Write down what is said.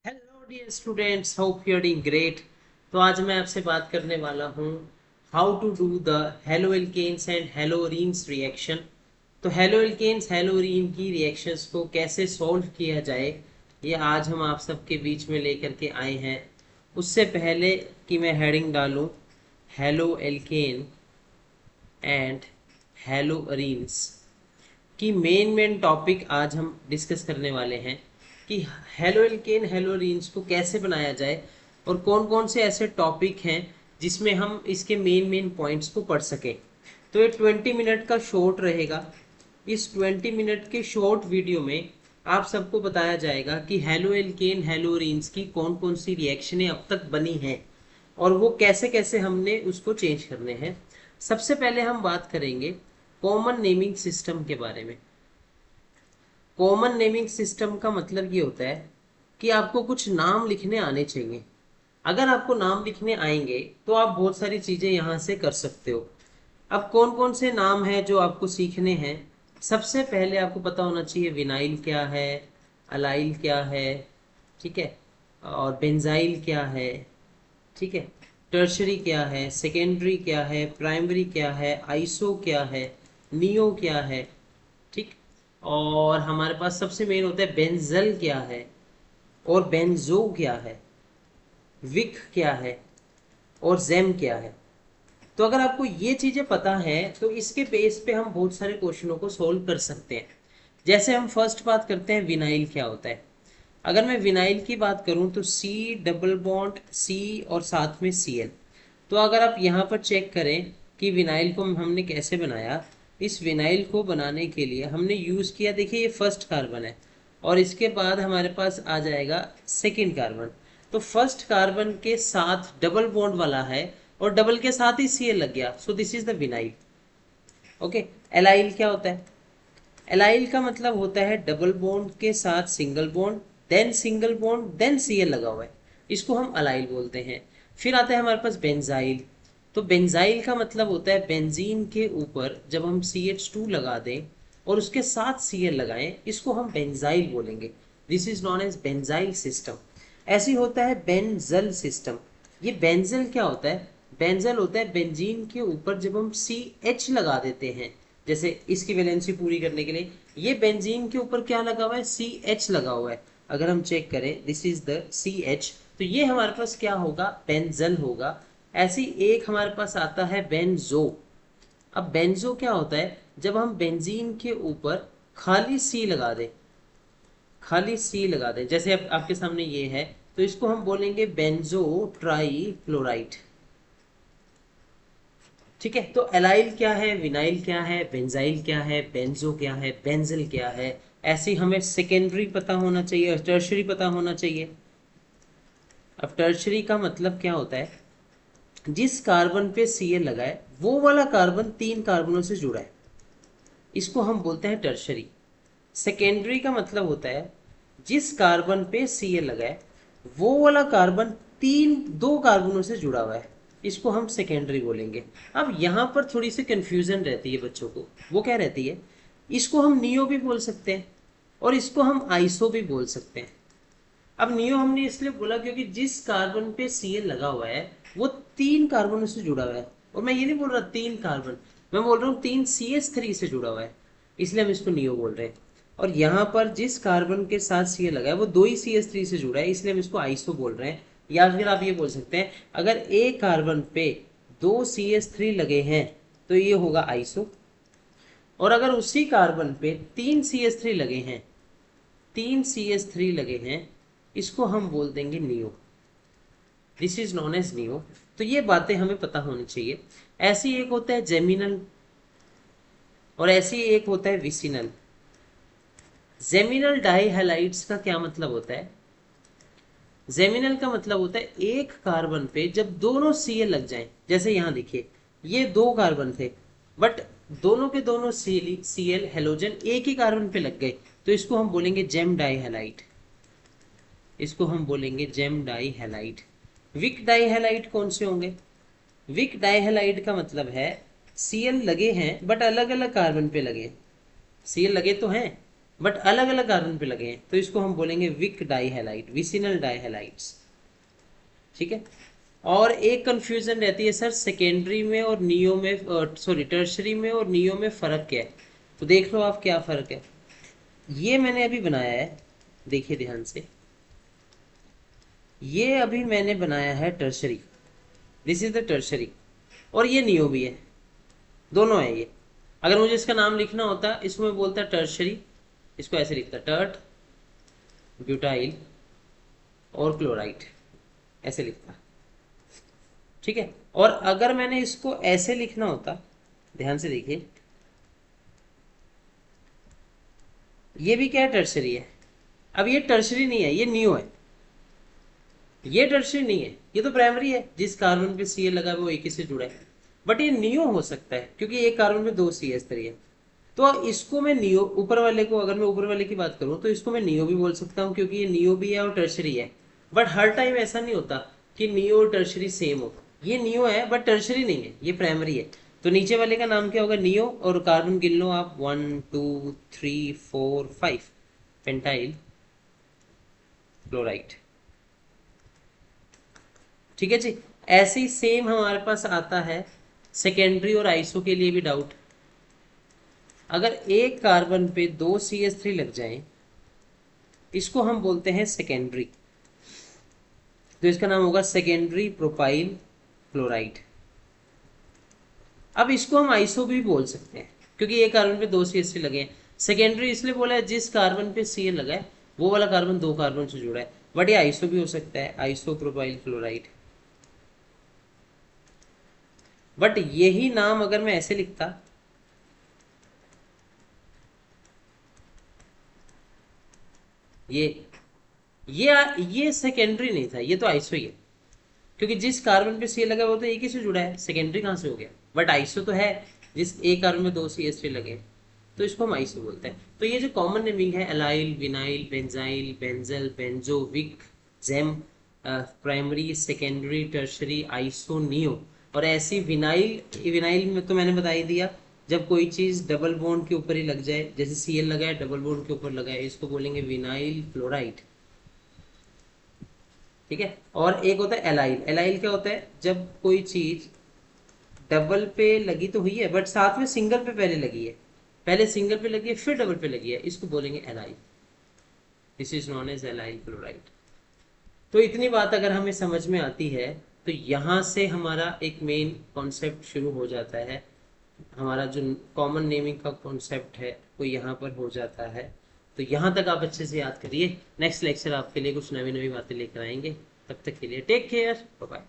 Hello dear students, hope you are doing great. तो आज मैं आपसे बात करने वाला हूँ how to do the haloalkanes and haloarenes reaction. तो हेलो एल्केन्स हेलोरीन की रिएक्शंस को कैसे सॉल्व किया जाए, ये आज हम आप सबके बीच में लेकर के आए हैं। उससे पहले कि मैं हेडिंग डालूँ हेलो एल्केन एंड हेलोरीन्स की मेन टॉपिक आज हम डिस्कस करने वाले हैं कि हेलो एल्केन हेलोरीन्स को कैसे बनाया जाए और कौन कौन से ऐसे टॉपिक हैं जिसमें हम इसके मेन पॉइंट्स को पढ़ सकें। तो ये 20 मिनट का शॉर्ट रहेगा। इस 20 मिनट के शॉर्ट वीडियो में आप सबको बताया जाएगा कि हेलो एल्केन हेलोरीन्स की कौन कौन सी रिएक्शनें अब तक बनी हैं और वो कैसे कैसे हमने उसको चेंज करने हैं। सबसे पहले हम बात करेंगे कॉमन नेमिंग सिस्टम के बारे में। कॉमन नेमिंग सिस्टम का मतलब ये होता है कि आपको कुछ नाम लिखने आने चाहिए। अगर आपको नाम लिखने आएंगे तो आप बहुत सारी चीज़ें यहाँ से कर सकते हो। अब कौन कौन से नाम हैं जो आपको सीखने हैं। सबसे पहले आपको पता होना चाहिए विनाइल क्या है, अलाइल क्या है, ठीक है, और बेंजाइल क्या है, ठीक है, टर्शरी क्या है, सेकेंडरी क्या है, प्राइमरी क्या है, आइसो क्या है, नियो क्या है, ठीक। और हमारे पास सबसे मेन होता है बेंजल क्या है और बेंजो क्या है, विक क्या है और जेम क्या है। तो अगर आपको ये चीजें पता है तो इसके बेस पे हम बहुत सारे क्वेश्चनों को सोल्व कर सकते हैं। जैसे हम फर्स्ट बात करते हैं विनाइल क्या होता है। अगर मैं विनाइल की बात करूं तो सी डबल बॉन्ड सी और साथ में सी एल। तो अगर आप यहाँ पर चेक करें कि विनाइल को हमने कैसे बनाया, इस विनाइल को बनाने के लिए हमने यूज़ किया, देखिए ये फर्स्ट कार्बन है और इसके बाद हमारे पास आ जाएगा सेकेंड कार्बन। तो फर्स्ट कार्बन के साथ डबल बॉन्ड वाला है और डबल के साथ ही सी एल लग गया, so this is the vinyl. Okay. Allyl क्या होता है? एलाइल का मतलब होता है डबल बॉन्ड के साथ single bond, then single bond, then C L लगा हुआ है, इसको हम अलाइल बोलते हैं। फिर आता है हमारे पास बेंजाइल। तो बेंजाइल का मतलब होता है बेंजीन के ऊपर जब हम CH2 लगा दें और उसके साथ सी एल लगाएं, इसको हम बेंजाइल बोलेंगे। This is known as benzyl system. ऐसे होता है बेंजल सिस्टम। ये बेंजल क्या होता है? बेंजल होता है बेंजीन के ऊपर जब हम CH लगा देते हैं, जैसे इसकी वैलेंसी पूरी करने के लिए ये बेंजीन के ऊपर क्या लगा हुआ है? CH लगा हुआ है। अगर हम चेक करें दिस इज द CH, तो ये हमारे पास क्या होगा? बेंजल होगा। ऐसी एक हमारे पास आता है बेंजो। अब बेंजो क्या होता है? जब हम बेंजीन के ऊपर खाली सी लगा दें, खाली सी लगा दें, जैसे अब आपके सामने ये है, तो इसको हम बोलेंगे बेंजो ट्राई क्लोराइड। ठीक है। तो एलाइल क्या है, विनाइल क्या है, बेंजाइल क्या है, बेंजो क्या है, बेंजल क्या है, ऐसे हमें सेकेंडरी पता होना चाहिए और टर्शरी पता होना चाहिए। अब टर्शरी का मतलब क्या होता है? जिस कार्बन पे Cl लगा है वो वाला कार्बन 3 कार्बनों से जुड़ा है, इसको हम बोलते हैं टर्शरी। सेकेंडरी का मतलब होता है जिस कार्बन पे Cl लगा है वो वाला कार्बन 2 कार्बनों से जुड़ा हुआ है, इसको हम सेकेंडरी बोलेंगे। अब यहाँ पर थोड़ी सी कंफ्यूजन रहती है बच्चों को, वो क्या रहती है? इसको हम नियो भी बोल सकते हैं और इसको हम आइसो भी बोल सकते हैं। अब नियो हमने इसलिए बोला क्योंकि जिस कार्बन पे Cl लगा हुआ है वो 3 कार्बनों से जुड़ा हुआ है। और मैं ये नहीं बोल रहा 3 कार्बन, मैं बोल रहा हूँ 3 CH3 से जुड़ा हुआ है, इसलिए हम इसको नियो बोल रहे हैं। और यहाँ पर जिस कार्बन के साथ Cl लगा है वो 2 ही CH3 से जुड़ा है, इसलिए हम इसको आइसो बोल रहे हैं। या फिर आप ये बोल सकते हैं अगर एक कार्बन पे 2 CH3 लगे हैं तो ये होगा आइसो, और अगर उसी कार्बन पे 3 CH3 लगे हैं, 3 CH3 लगे हैं, इसको हम बोल देंगे neo. This is known as neo. तो ये बातें हमें पता होनी चाहिए। ऐसी एक होता है जेमिनल और ऐसी एक होता है विसिनल। जेमिनल डाइहैलाइड्स का क्या मतलब होता है? जेमिनल का मतलब होता है एक कार्बन पे जब दोनों Cl लग जाएं, जैसे यहाँ देखिए ये 2 कार्बन थे बट दोनों के दोनों Cl हेलोजन एक ही कार्बन पे लग गए, तो इसको हम बोलेंगे जेम डाइहैलाइड। इसको हम बोलेंगे जेम डाइहैलाइड। विक डाइहैलाइड कौन से होंगे? विक डाइहैलाइड का मतलब है Cl लगे हैं बट अलग अलग कार्बन पे लगे हैं। Cl लगे तो हैं बट अलग अलग कार्बन पे लगे हैं, तो इसको हम बोलेंगे विक डाइहैलाइड, विसिनल डाइहैलाइड्स। ठीक है। और एक कंफ्यूजन रहती है सर सेकेंडरी में और नियो में, सॉरी टर्शरी में और नियो में फ़र्क क्या है। तो देख लो आप क्या फ़र्क है। ये मैंने अभी बनाया है, देखिए ध्यान से, ये अभी मैंने बनाया है tertiary, this is the tertiary, और ये नियो भी है, दोनों है ये। अगर मुझे इसका नाम लिखना होता, इसमें बोलता टर्शरी, इसको ऐसे लिखता टर्ट ब्यूटाइल और क्लोराइड, ऐसे लिखता। ठीक है। और अगर मैंने इसको ऐसे लिखना होता, ध्यान से देखिए, ये भी क्या है, टर्शरी है। अब ये टर्शरी नहीं है, ये नियो है। ये टर्शरी नहीं है, ये तो प्राइमरी है, जिस कार्बन पे सी लगा है वो एक ही से जुड़ा है। बट ये नियो हो सकता है क्योंकि एक कार्बन में दो सी एस है। तो इसको मैं नियो, ऊपर वाले को, अगर मैं ऊपर वाले की बात करूं तो इसको मैं नियो भी बोल सकता हूं क्योंकि ये नियो भी है और टर्शरी है। बट हर टाइम ऐसा नहीं होता कि नियो और टर्शरी सेम हो। ये नियो है बट टर्शरी नहीं है, ये प्राइमरी है। तो नीचे वाले का नाम क्या होगा, नियो, और कार्बन गिन लो आप, 1 2 3 4 5, पेंटाइल क्लोराइड। ठीक है जी। ऐसे ही सेम हमारे पास आता है सेकेंडरी और आइसो के लिए भी डाउट। अगर एक कार्बन पे दो CH3 लग जाए, इसको हम बोलते हैं सेकेंडरी, तो इसका नाम होगा सेकेंडरी प्रोपाइल क्लोराइड। अब इसको हम आइसो भी बोल सकते हैं क्योंकि एक कार्बन पे दो CH3 लगे हैं। सेकेंडरी इसलिए बोला है जिस कार्बन पे Cl लगा है वो वाला कार्बन दो कार्बन से जुड़ा है। बट ये आइसो भी हो सकता है, आइसो प्रोपाइल क्लोराइड। बट यही नाम अगर मैं ऐसे लिखता, ये ये सेकेंडरी नहीं था, ये तो आइसो ही है क्योंकि जिस कार्बन पे सी लगा है वो तो एक ही से जुड़ा है, सेकेंडरी कहाँ से हो गया। बट आइसो तो है जिस एक कार्बन में दो CH3 लगे हैं, तो इसको हम आइसो बोलते हैं। तो ये जो कॉमन नेमिंग है, allyl, vinyl, benzyl, benzal, benzo, vic, gem, primary, secondary, tertiary, iso, neo, और ऐसी विनाइल, विनाइल में तो मैंने बता ही दिया, जब कोई चीज डबल बॉन्ड के ऊपर ही लग जाए, जैसे Cl लगा है डबल बॉन्ड के ऊपर लगा है, इसको बोलेंगे विनाइल क्लोराइड। ठीक है। और एक होता है एलाइल, एलाइल क्या होता है, जब कोई चीज डबल पे लगी तो हुई है बट साथ में सिंगल पे पहले लगी है, पहले सिंगल पे लगी है फिर डबल पे लगी है, इसको बोलेंगे allyl. This is known as allyl chloride. तो इतनी बात अगर हमें समझ में आती है तो यहाँ से हमारा एक मेन कॉन्सेप्ट शुरू हो जाता है। हमारा जो कॉमन नेमिंग का कॉन्सेप्ट है वो यहाँ पर हो जाता है। तो यहाँ तक आप अच्छे से याद करिए। नेक्स्ट लेक्चर आपके लिए कुछ नवी नवी बातें लेकर आएंगे। तब तक के लिए टेक केयर, बाय बाय।